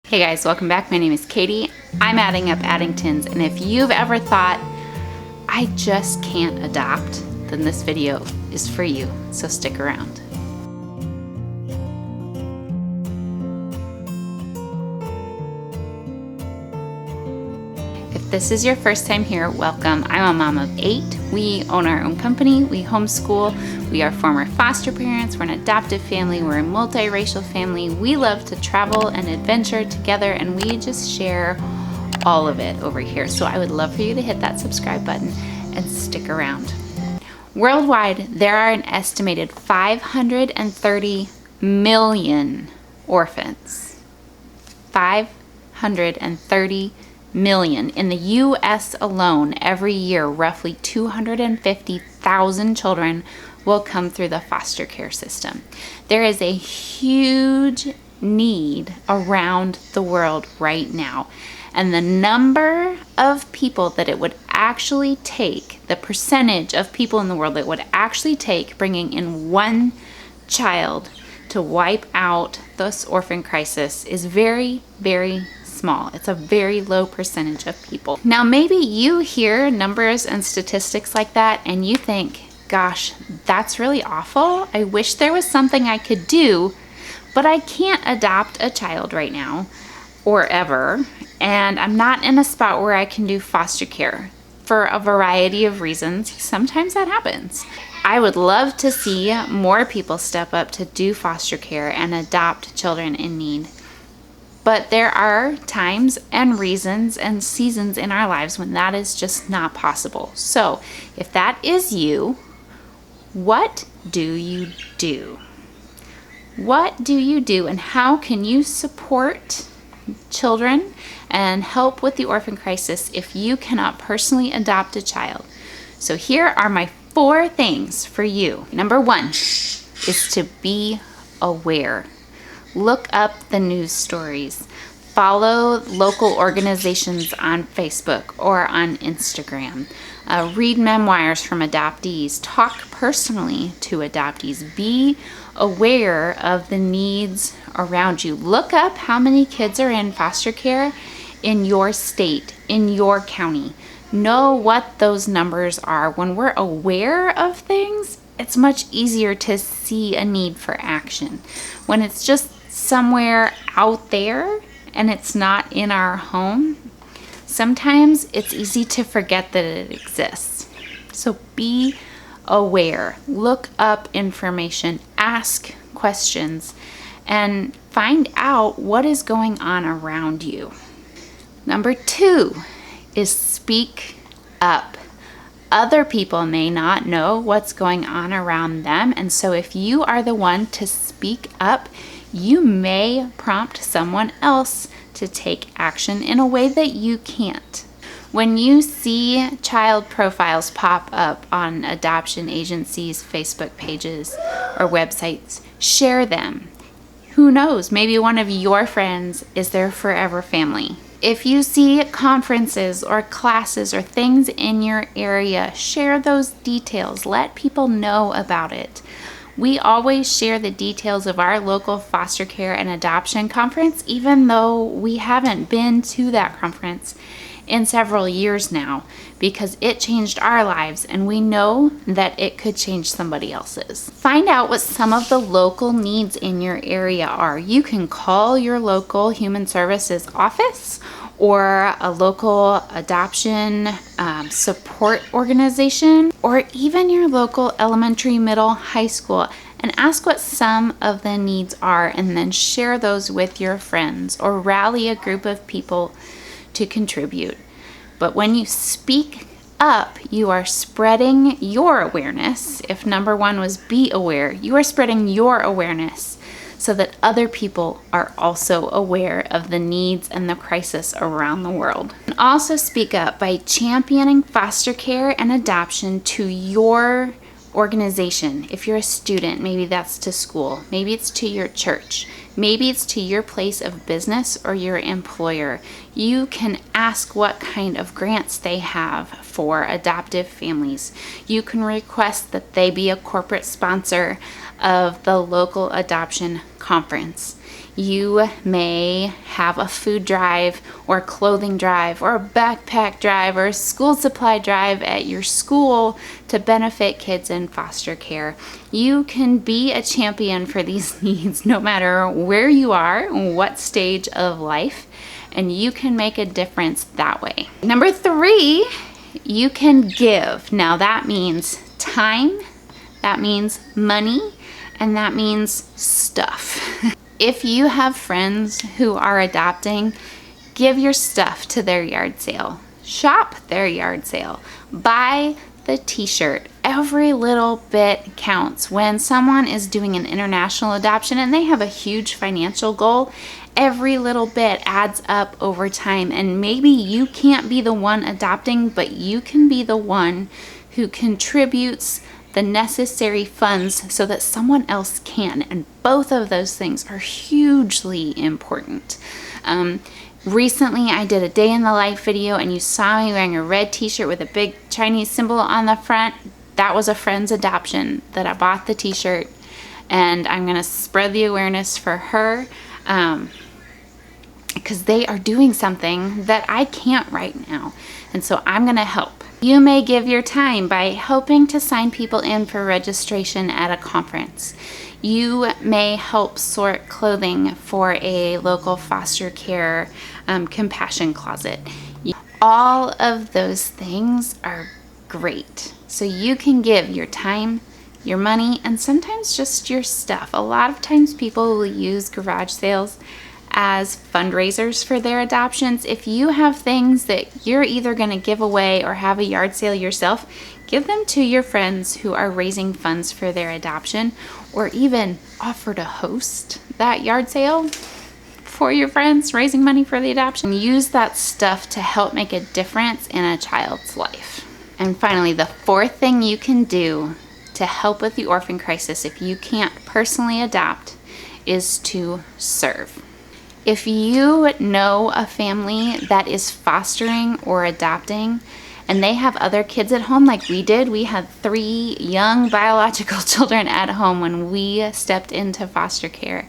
Hey guys, welcome back. My name is Katie. I'm adding up Addingtons, and if you've ever thought, I just can't adopt, then this video is for you, so stick around. If this is your first time here, welcome. I'm a mom of 8. We own our own company, we homeschool, we are former foster parents, we're an adoptive family, we're a multiracial family. We love to travel and adventure together, and we just share all of it over here. So I would love for you to hit that subscribe button and stick around. Worldwide, there are an estimated 530 million orphans. 530 million. In the US alone, every year, roughly 250,000 children will come through the foster care system. There is a huge need around the world right now. And the number of people that it would actually take, the percentage of people in the world that it would actually take bringing in one child to wipe out this orphan crisis is very, very small. It's a very low percentage of people. Now, maybe you hear numbers and statistics like that and you think, gosh, that's really awful. I wish there was something I could do, but I can't adopt a child right now or ever, and I'm not in a spot where I can do foster care for a variety of reasons. Sometimes that happens. I would love to see more people step up to do foster care and adopt children in need. But there are times and reasons and seasons in our lives when that is just not possible. So if that is you, what do you do? What do you do, and how can you support children and help with the orphan crisis if you cannot personally adopt a child? So here are my 4 things for you. Number 1 is to be aware. Look up the news stories. Follow local organizations on Facebook or on Instagram. Read memoirs from adoptees. Talk personally to adoptees. Be aware of the needs around you. Look up how many kids are in foster care in your state, in your county. Know what those numbers are. When we're aware of things, it's much easier to see a need for action. When it's just somewhere out there and it's not in our home, sometimes it's easy to forget that it exists. So be aware. Look up information, ask questions, and find out what is going on around you. Number 2 is speak up. Other people may not know what's going on around them, and so if you are the one to speak up, you may prompt someone else to take action in a way that you can't. When you see child profiles pop up on adoption agencies' Facebook pages or websites, share them. Who knows, maybe one of your friends is their forever family. If you see conferences or classes or things in your area, share those details. Let people know about it. We always share the details of our local foster care and adoption conference, even though we haven't been to that conference in several years now, because it changed our lives and we know that it could change somebody else's. Find out what some of the local needs in your area are. You can call your local human services office or a local adoption support organization, or even your local elementary, middle, high school, and ask what some of the needs are, and then share those with your friends or rally a group of people to contribute. But when you speak up, you are spreading your awareness. If number 1 was be aware, you are spreading your awareness so that other people are also aware of the needs and the crisis around the world. And also speak up by championing foster care and adoption to your organization. If you're a student, maybe that's to school, maybe it's to your church, maybe it's to your place of business or your employer. You can ask what kind of grants they have for adoptive families. You can request that they be a corporate sponsor of the local adoption conference. You may have a food drive or a clothing drive or a backpack drive or a school supply drive at your school to benefit kids in foster care. You can be a champion for these needs no matter where you are, what stage of life, and you can make a difference that way. Number 3, you can give. Now that means time, that means money, and that means stuff. If you have friends who are adopting, give your stuff to their yard sale. Shop their yard sale. Buy the t-shirt. Every little bit counts. When someone is doing an international adoption and they have a huge financial goal, every little bit adds up over time. And maybe you can't be the one adopting, but you can be the one who contributes the necessary funds so that someone else can. And both of those things are hugely important. Recently, I did a day in the life video and you saw me wearing a red t-shirt with a big Chinese symbol on the front. That was a friend's adoption that I bought the t-shirt, and I'm going to spread the awareness for her because they are doing something that I can't right now. And so I'm going to help. You may give your time by helping to sign people in for registration at a conference. You may help sort clothing for a local foster care compassion closet. All of those things are great. So you can give your time, your money, and sometimes just your stuff. A lot of times people will use garage sales as fundraisers for their adoptions. If you have things that you're either going to give away or have a yard sale yourself, give them to your friends who are raising funds for their adoption, or even offer to host that yard sale for your friends raising money for the adoption. Use that stuff to help make a difference in a child's life. And finally, the 4th thing you can do to help with the orphan crisis if you can't personally adopt is to serve. If you know a family that is fostering or adopting and they have other kids at home like we did, we had 3 young biological children at home when we stepped into foster care.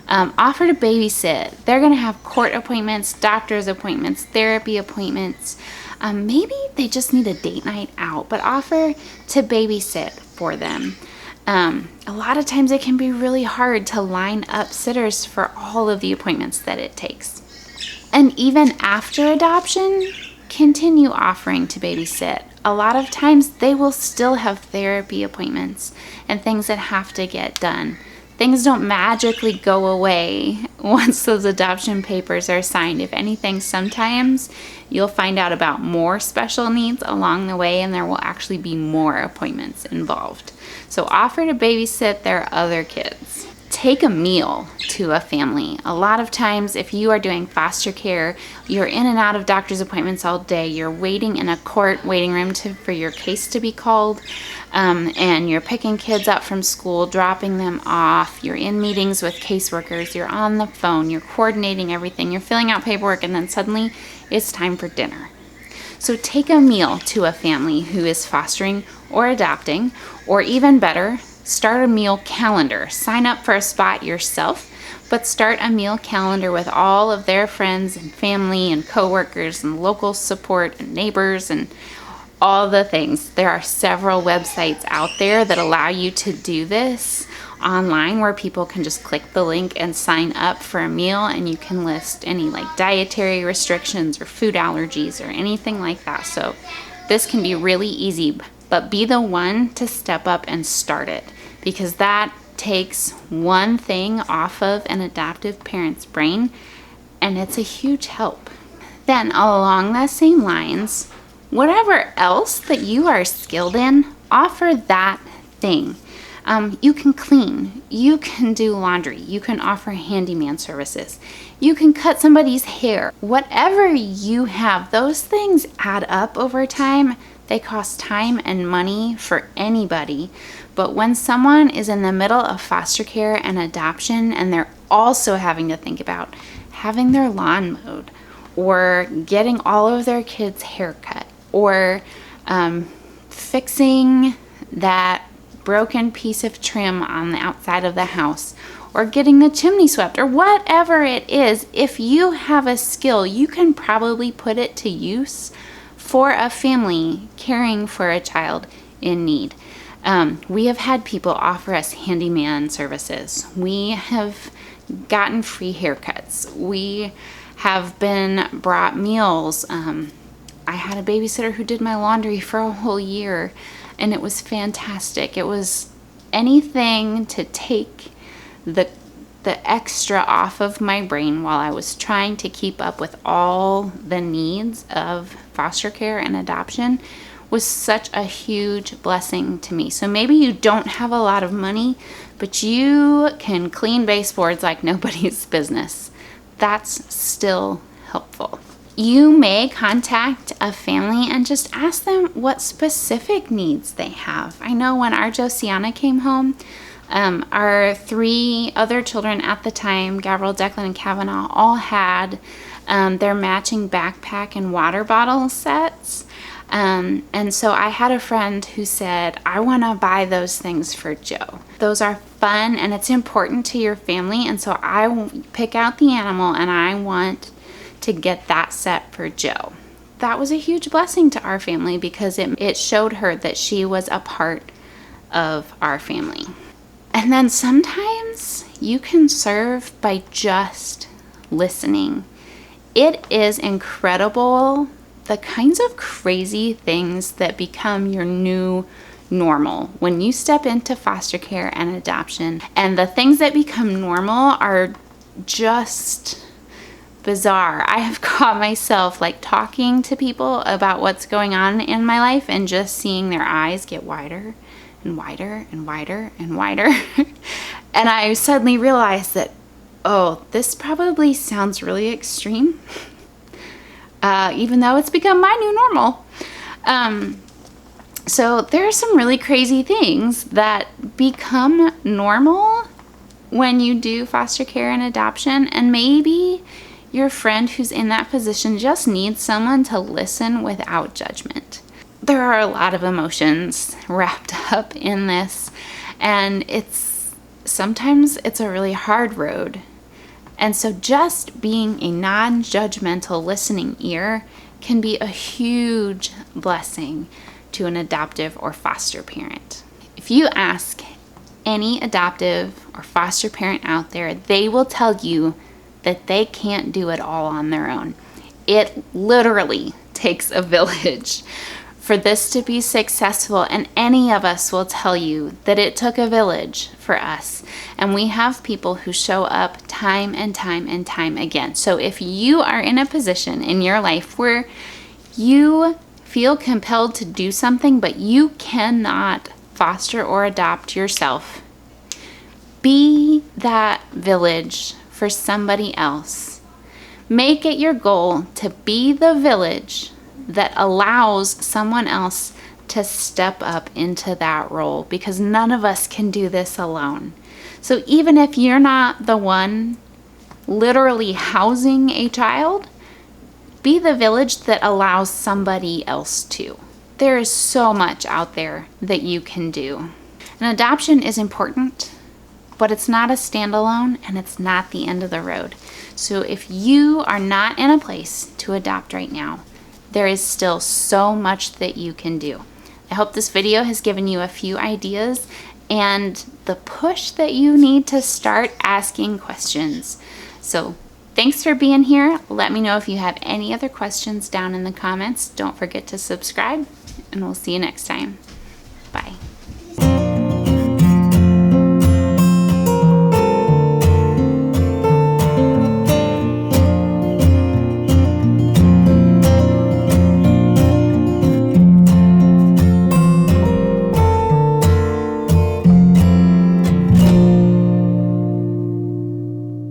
Offer to babysit. They're going to have court appointments, doctor's appointments, therapy appointments. Maybe they just need a date night out, but offer to babysit for them. A lot of times it can be really hard to line up sitters for all of the appointments that it takes. And even after adoption, continue offering to babysit. A lot of times they will still have therapy appointments and things that have to get done. Things don't magically go away once those adoption papers are signed. If anything, sometimes you'll find out about more special needs along the way and there will actually be more appointments involved. So offer to babysit their other kids. Take a meal to a family. A lot of times if you are doing foster care, you're in and out of doctor's appointments all day. You're waiting in a court waiting room for your case to be called. And you're picking kids up from school, dropping them off. You're in meetings with caseworkers. You're on the phone. You're coordinating everything. You're filling out paperwork, and then suddenly it's time for dinner. So take a meal to a family who is fostering or adopting, or even better, start a meal calendar. Sign up for a spot yourself, but start a meal calendar with all of their friends and family and coworkers and local support and neighbors and all the things. There are several websites out there that allow you to do this online where people can just click the link and sign up for a meal, and you can list any like dietary restrictions or food allergies or anything like that. So this can be really easy, but be the one to step up and start it, because that takes one thing off of an adoptive parent's brain and it's a huge help. Then along the same lines, whatever else that you are skilled in, offer that thing. You can clean, you can do laundry, you can offer handyman services, you can cut somebody's hair. Whatever you have, those things add up over time. They cost time and money for anybody. But when someone is in the middle of foster care and adoption and they're also having to think about having their lawn mowed or getting all of their kids' hair cut or fixing that broken piece of trim on the outside of the house or getting the chimney swept, or whatever it is. If you have a skill, you can probably put it to use for a family caring for a child in need. We have had people offer us handyman services. We have gotten free haircuts. We have been brought meals. I had a babysitter who did my laundry for a whole year, and it was fantastic. It was anything to take the extra off of my brain while I was trying to keep up with all the needs of foster care and adoption was such a huge blessing to me. So maybe you don't have a lot of money, but you can clean baseboards like nobody's business. That's still helpful. You may contact a family and just ask them what specific needs they have. I know when our Josianah came home, our 3 other children at the time, Gavrel, Declan, and Kavannah, all had their matching backpack and water bottle sets. And so I had a friend who said, I want to buy those things for Joe. Those are fun and it's important to your family. And so I will pick out the animal and I want to get that set for Joe. That was a huge blessing to our family because it showed her that she was a part of our family. And then sometimes you can serve by just listening. It is incredible the kinds of crazy things that become your new normal when you step into foster care and adoption. And the things that become normal are just bizarre. I have caught myself like talking to people about what's going on in my life and just seeing their eyes get wider and wider and wider and wider. And I suddenly realized that, oh, this probably sounds really extreme. Even though it's become my new normal. So there are some really crazy things that become normal when you do foster care and adoption, and maybe your friend who's in that position just needs someone to listen without judgment. There are a lot of emotions wrapped up in this, and sometimes it's a really hard road. And so just being a non-judgmental listening ear can be a huge blessing to an adoptive or foster parent. If you ask any adoptive or foster parent out there, they will tell you that they can't do it all on their own. It literally takes a village for this to be successful, and any of us will tell you that it took a village for us. And we have people who show up time and time and time again. So if you are in a position in your life where you feel compelled to do something, but you cannot foster or adopt yourself, be that village for somebody else. Make it your goal to be the village that allows someone else to step up into that role, because none of us can do this alone. So even if you're not the one literally housing a child, be the village that allows somebody else to. There is so much out there that you can do. And adoption is important, but it's not a standalone and it's not the end of the road. So if you are not in a place to adopt right now, there is still so much that you can do. I hope this video has given you a few ideas and the push that you need to start asking questions. So thanks for being here. Let me know if you have any other questions down in the comments. Don't forget to subscribe, and we'll see you next time. Bye.